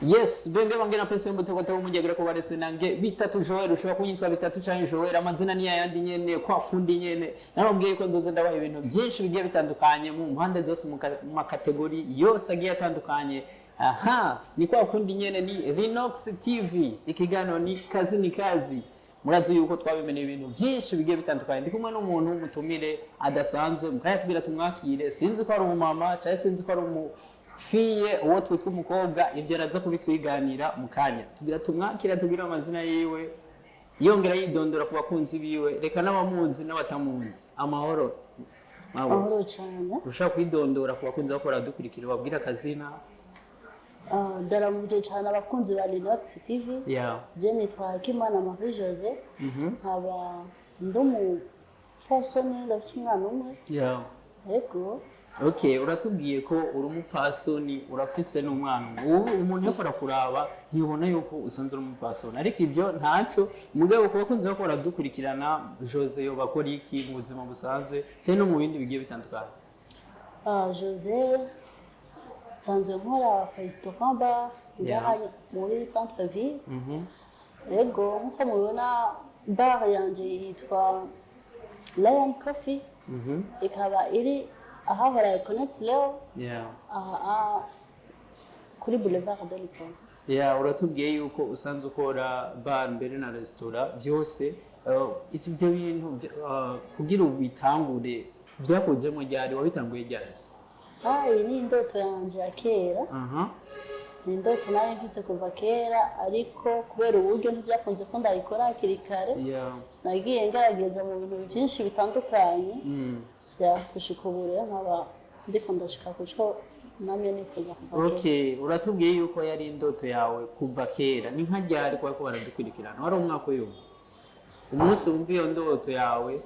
Yes, benge bangena pese mbutokote umujegera ko barese nange bitatu Joel ushobora kunyitwa bitatu cyangwa Joel amazina ni yandi nyene kwa kundi nyene narobwiye ko nzoze ndabaha ibintu byinshi bigiye bitandukanye mu mpande zose mu kategori yose agiye atandukanye. Aha ni kwa kundi nyene ni Rinox TV ikigano ni kazi murazi yuko twabimenye ibintu byinshi bigiye bitandukanye ndi kumwe n'umuntu mutumire adasanzwe mukayatubwira tumwakire sinzi ko ari umumama cyangwa sinzi ko ari fiye uwo twitwa umukobwa ibyo araza kubitwiganira mu kanya tugira tumwakira tugira amazina yiwe yongera yidondora ku bakunzi biwe reka n'abamuzi n'abatamuzi amahoro cyane ushaka kwidondora ku bakunzi bakora dukurikira babwira akazina ndaramuje cyane abakunzi ba Rinox TV je nitwa Akimana Marie Jose nkaba ndumupfasoni ndafite umwana umwe yego. Okay, uratubwiye ko uri umupfasoni urafise n'umwana umuntu yakora kuraba ntibona yuko usanzwe uri umupfasoni ariko ibyo ntacyo mugabo kuba kunze bakora dukurikirana Jose yo bakora iki mu buzima busanzwe cyane no mu bindi bigiye bitandukanye. Jose sanzwe nkora restaurant bar muri centre ville yego nkuko mubona bar yanje yitwa Lion Coffee ikaba iri ahahora connect leo kuri boulevard de l'Étoile. Uratubwiye yuko usanzwe ukora bar mbere na restaurant byose ibyo bintu kugira ubitangure byakujemo ryari wabitanguye ryari? Iyi ni indoto yanje ya kera. Ni indoto nayo mfise kuva kera ariko kubera uburyo ntibyakunze ko ndayikora hakiri kare nagiye ngerageza mu bintu byinshi bitandukanye gushika ubu rero nkaba ndiko ndashika kuco namye nifuza kuva kera. Okay, uratubwiye yuko yari indoto yawe kuva kera ni nka ryari kwa ko baradukurikirana wari umwaka uyu umunsi wumva iyo ndoto yawe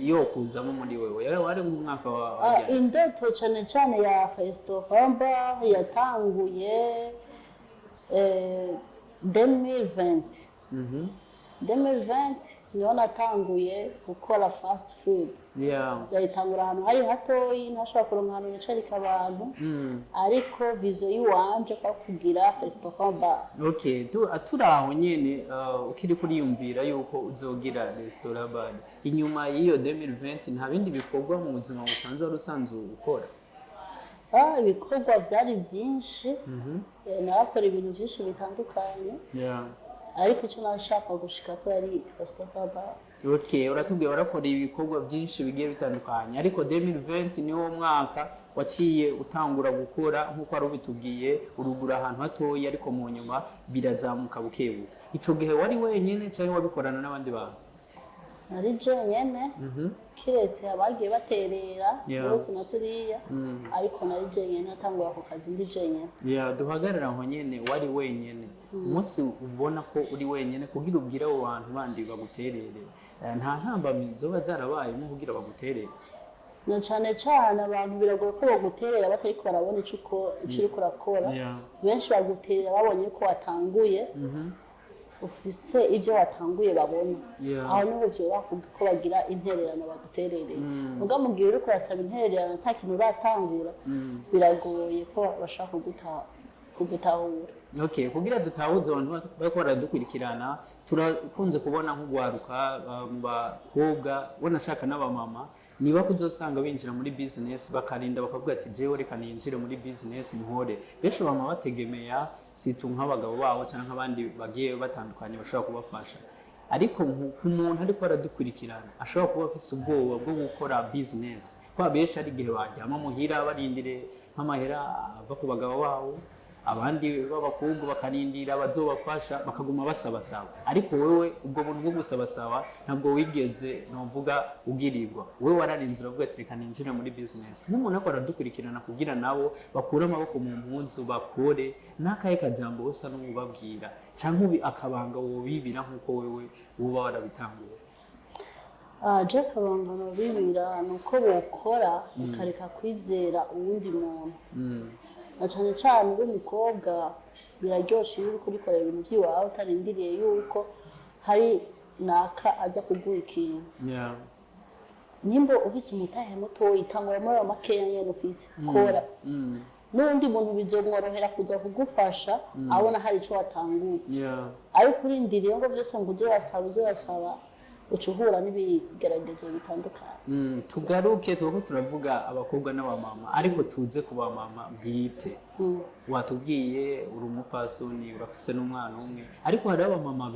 yo kuzamo muri wewe yari wari mu mwaka wa indoto cyane ya restaurant bar yatanguye 2020 2020 niho natanguye gukora fast food. Ndayitangura ahantu hari hatoyi ntashobora kuronka ahantu nicarika abantu ariko vizo yiwanje kwa kugira restaurant bar. Okay, turaho nyene ukiri kuriyumvira yuko uzogira restaurant bar inyuma y'iyo 2020 nta bindi bikorwa mu buzima busanzwe rusanzwe ukora? Ibikorwa byari byinshi narakora ibintu byinshi bitandukanye ariko icyo nashaka gushika ko yari restaurant bar. Okay, uratubwiye warakora ibikorwa byinshi bigiye bitandukanye ariko 2020 niwo mwaka waciye utangura gukora nkuko ari ubitubwiye urugura ahantu hatoyi ariko mu nyuma birazamuka bukebuke. Ico gihe wari wenyene cyangwa wabikorana n'abandi bantu? Nari jenyene kiretse abagiye baterera turiya ariko nari jenyene natangura ku kazi ndi jenyene. Duhagarara aho nyene wari wenyene umunsi ubona ko uri wenyene kugira ubwira abo bantu bandi baguterere nta ntambamizo bazarabaye mu kugira baguterere? Na cyane abantu biragoye ko baguterera batariko barabona ico uri kurakora. Benshi baguterera babonye ko watanguye ufise ibyo watanguye babona aho niho byo bakubwira ko bagira intererano baguterereye muga mugiye uri kurasaba intererano nta kintu batangura biragoye ko bashaka kugutahura. Okay, kugira dutahuze abantu bako baradukurikirana turakunze kubona nk'ugwaruka bakobwa bonashaka n'abamama niba kuzosanga binjira muri business bakarinda bakavuga ati jewe reka ninjire muri business nkore benshi bama bategemeya situ nk'abagabo babo cyangwa abandi bagiye batandukanye bashobora kubafasha ariko ku muntu ariko aradukurikirana ashobora kuba afise ubwoba bwo gukora business kwa benshi ari gihe bajyama muhira barindire nk'amahera ava ku bagabo babo abandi b'abakobwa bakarindira bazobafasha bakaguma basabasaba ariko wewe ubwo buntu bwo gusabasaba ntabwo wigeze novuga ugirirwa wewe wararinze uravuga ati reka ninjire muri business nk'umuntu akora dukurikirana kugira nabo bakura amaboko mu mpunzu bakore nakaye kajambo wose n'ubabwira cyangwa akabanga wo bibira nkuko wewe uba warabitanguye. je akabangano bibira nuko bokora ukareka kwizera uwundi muntu na cane cane uri umukobwa biraryoshe iyo uriko urikorera ibintu vyiwawe utarindiriye yuko hari naka aza kuguha ikintu nimba ufise umutahe mutoyi tangura muri makeya nyene ufise kora n'undi muntu bizomworohera kuza kugufasha abona hari ico watanguye ariko urindiriye ngo vyose ngo uzorasaba ucuhura n'ibigeragezo bitandukanye. Tugaruke tuko turavuga abakobwa n'abamama ariko tuze kuba mama bwite. Watubwiye uri umupfasoni urafise n'umwana umwe ariko hari abamama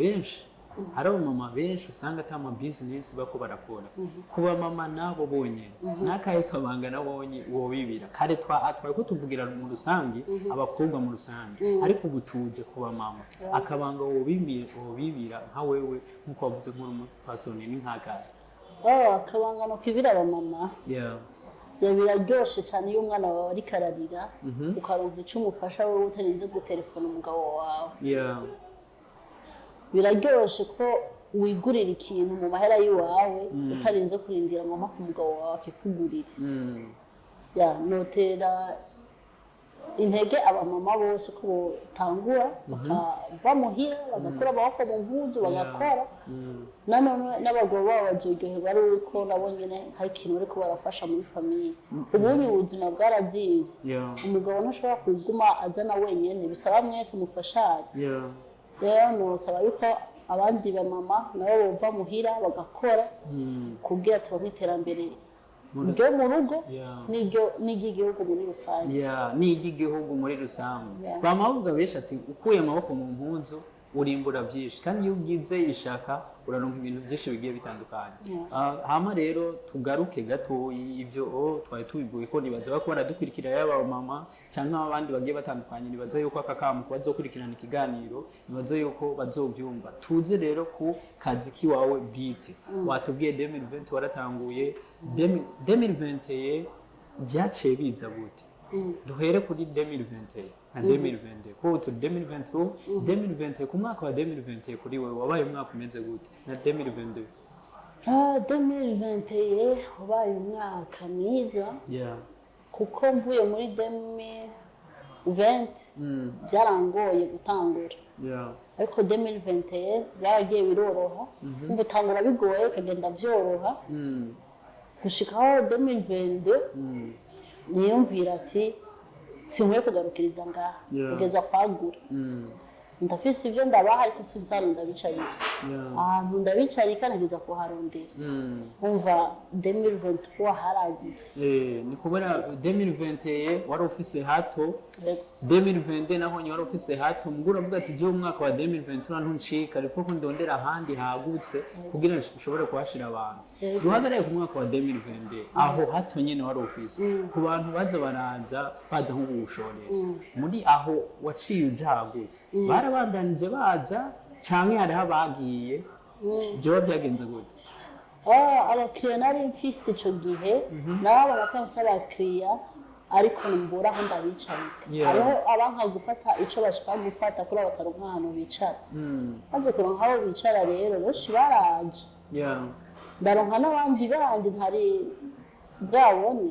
benshi usanga ata ama business bako barakora kuba mama nabo bonyene nakaye kabanga nabonye uwo bibira kare twari ko tuvugira mu rusangi abakobwa mu rusangi ariko ubutuje kuba mama akabanga uwo bibira nka wewe nkuko wavuze nkuru umupfasoni ni nkagara akabanga no kwibira abamama biraryoshe cyane iyo umwana wawe ari kararira ukaronka ico umufasha wewe utarinze gutelefona umugabo wawe biraryoshe ko wigurira ikintu mu mahera yiwawe utarinze kurindira ngo mpaka umugabo wawe akikugurire notera intege abamama bose ko botangura bakava muhira bagakora amaboko mu mpuzu bagakora nanone n'abagabo babo bazoryoherwa ari uko nabo nyene hari ikintu bariko barafasha muri famiye ubundi ubuzima bwarazimvye umugabo ntashobora kuguma azana wenyene bisaba mwese mufashanye rero nosaba yuko abandi bamama nabo bova muhira bagakora kugira turonke iterambere ryo mu rugo n'iry'igihugu muri rusange n'iry'igihugu muri rusange bamavuga benshi ati ukuye amaboko mu mpunzu urimbura byinshi kandi iyo ugize ishaka uraronka ibintu byinshi bigiye bitandukanye hama rero tugaruke gato ibyo twari tubivuye ko nibaza bako baradukurikira yaba mama cyangwa abandi bagiye batandukanye nibaza yuko akakamu bazokurikirana ikiganiro nibaza yuko bazobyumva tuze rero ku kazi kiwawe bwite watubwiye 2020 waratanguye 2020 byaciye biza gute duhere kuri 2020 na 2020 ko tu 2020 ku mwaka wa 2020 kuri wewe wabaye umwaka umeze gute na 2022 2020 wabaye umwaka mwiza kuko mvuye muri 2020 byarangoye gutangura ariko 2021 byaragiye biroroha umva utangura bigoye kagenda byoroha gushikaho 2022 niyumvira ati sinkwiye kugarukiriza ngaha kugeza kwagura ndafise ivyo ndabaha ariko sinzana ndabicarika ahantu ndabicarika nageza kuharondera umva 2023 haragize ni kubera 2020 wari ufise hato 2020 naho wari ufise hato mugura avuga ati je umwaka wa 2023 ntuncika ariko ko ndondera ahandi hagutse kugira nshobore kuhashira abantu duhagarare ku mwaka wa 2020 aho hato nyene wari ufise ku bantu baza nko gushorera muri aho waciye ujagutse barabandanije baza canke hari abagiye byo byagenze gute abakiriya nari mfise ico gihe nabo bakansa abakiriya ariko mbura aho ndabicarika hariho abanka gufata ico bashaka gufata kuri abataronka ahantu bicara maze kuronka aho bicara rero benshi baraje ndaronka n'abandi bandi ntari bwabone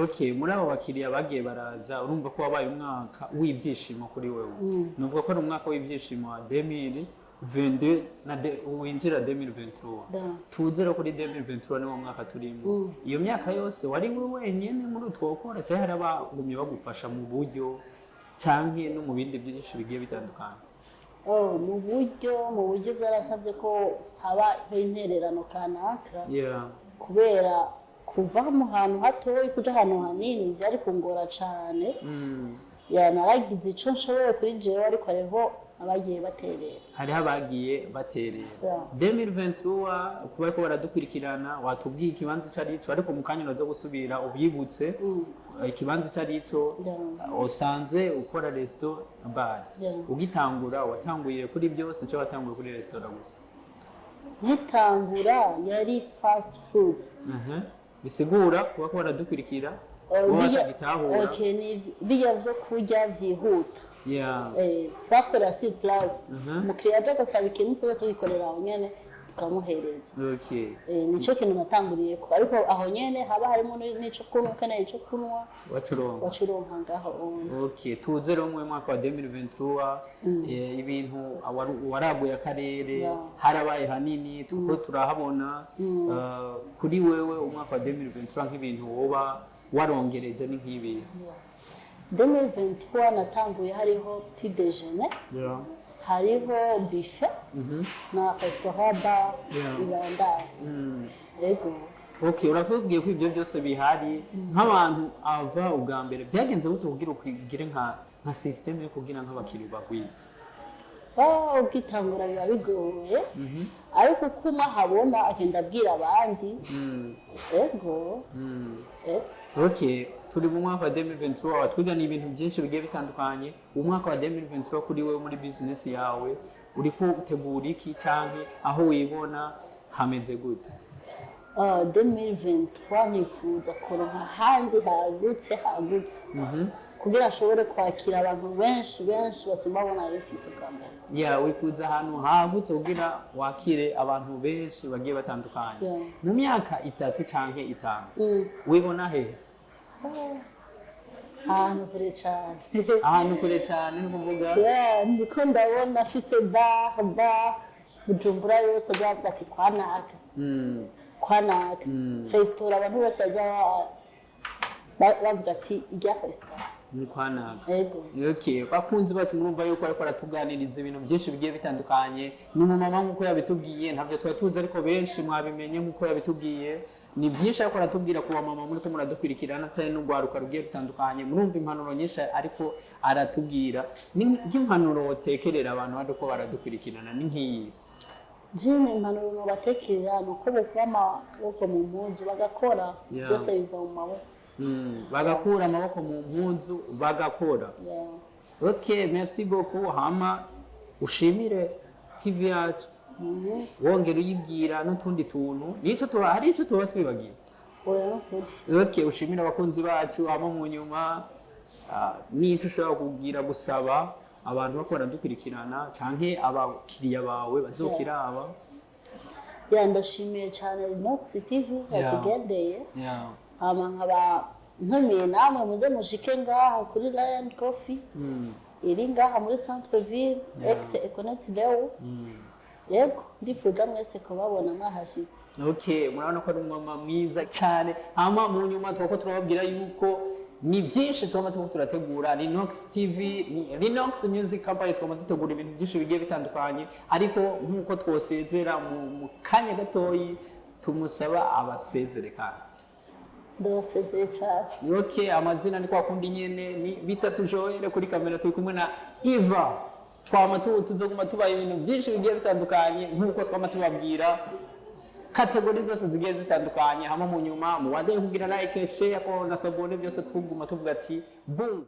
Okay, muri abo bakiriya bagiye baraza urumva ko wabaye umwaka w'ibyishimo kuri wewe nuvuga ko ari umwaka w'ibyishimo wa 2022 na winjira 2023 tuzero kuri 2023 ni mwaka turimo iyo myaka yose wari we wenyene muri utwokora cyane hari abagumye bagufasha mu buryo canke no mu bindi byinshi bigiye bitandukanye mu buryo byarasabye ko haba intererano kanaka kubera kuva mu hantu hatoyi kuja ahantu hanini byari kungora cyane naragize ico nshoboye kuri jewe ariko hariho abagiye baterera hariho abagiye baterera 2023 kuba ko baradukurikirana watubwiye ikibanza carico ariko mu kanya uraza gusubira ubyibutse ikibanza carico usanze ukora resto bar ugitangura watanguye kuri byose cyo watanguye kuri restaurant gusa nkitangura yari fast food bisigura kuba ko baradukurikira bijya byo kurya byihuta twakora si plus umukiriya aje agasaba ikintu twese tugikorera aho nyene tukamuhereza. Okay. Nico kintu natanguriye ko, ariko aho nyene haba harimo n'ico kunywa, ukeneye ico kunywa wacuronka ngaho. Okay, tuze rero mu mwaka wa 2023 ibintu waraguye akarere harabaye hanini tuko turahabona. Kuri wewe umwaka wa 2023 nk'ibintu woba warongereje ni nk'ibi? 2023 natanguye hariho petit déjeuner, hariho buffet na restaurant bar ibandara. Yego. Okay, uratubwiye ko ibyo byose bihari nk'abantu ava ubwa mbere byagenze gute kugira ukigire nka system yo kugira nk'abakiri bagwiza? Ubwitangura biba bigoye, ariko kuma habona agenda abwira abandi. Yego. Okay, turi mu mwaka wa 2023 watwigana ibintu byinshi bigiye bitandukanye. Umwaka wa 2023 kuri wewe muri business yawe uri ko utegura iki canke aho wibona hameze gute? 2023 nifuza kuronka handi hagutse kugira ashobore kwakira abantu benshi basumba bona Yarafise kamera. Wifuza ahantu hagutse kugira wakire abantu benshi bagiye batandukanye. Mu myaka 3 canke 5 wibona he? Ahantu kure cyane. Ahantu kure cyane ni kuvuga? Ndiko ndabona afise bar Bujumbura yose avuga ati kwanaka. Kwanaka. Restaurant abantu bose bavuga ati ijya restaurant. Ni kwanaka. Yego. Okay, bakunzi bacu murumva yuko ariko aratuganiriza ibintu byinshi bigiye bitandukanye. Ni umumama nkuko yabitubwiye, ntabyo twatuze ariko benshi mwabimenye nkuko yabitubwiye. Ni byinshi ariko aratubwira ko mama muri ko muradukurikirana cyane n'ugwaruka rugiye bitandukanye. Murumva impanuro nyinshi ariko aratubwira. Ni impanuro wotekerera abantu bado ko baradukurikirana ni nkiyi? Jine impanuro no batekerera nuko bokura amaboko mu mpuzu bagakora, byose biva mu maboko. Bagakura amaboko mu mpuzu bagakora. Okay, merci beaucoup. Hama ushimire TV yacu. Wongera uyibwira n'utundi tuntu nico hari ico tuba twibagiye. Okay, ushimira abakunzi bacu hama mu nyuma nico ushobora kugira gusaba abantu bakora dukurikirana canke abakiriya bawe bazokiraba. Ndashimiye cyane Nox TV yatugendeye. Hama nkaba ntumiye namwe muze mushike ngaha kuri Lion Coffee iri ngaha muri Centre Ville ex Econet Leo. Yego, ndifuza mwese kubabona mwahashitse. Okay, murabona ko ari umama mwiza cyane. Hama mu nyuma twako turababwira yuko ni byinshi twama turategura Linox TV, Linox Music Company twama dutegura ibintu byinshi bigiye bitandukanye, ariko nkuko twosezera mu kanya gatoyi tumusaba abasezere kandi. Ndabasezeye cyane. Okay, amazina ni kwa kundi nyene ni bitatu Joel kuri kamera turi kumwe na Eva. Twama tuzoguma tubaye ibintu byinshi bigiye bitandukanye nkuko twama tubabwira. Kategori zose zigiye zitandukanye hama mu nyuma mu wade kugira like share ko na sabone byose tuguma tuvuga ati boom.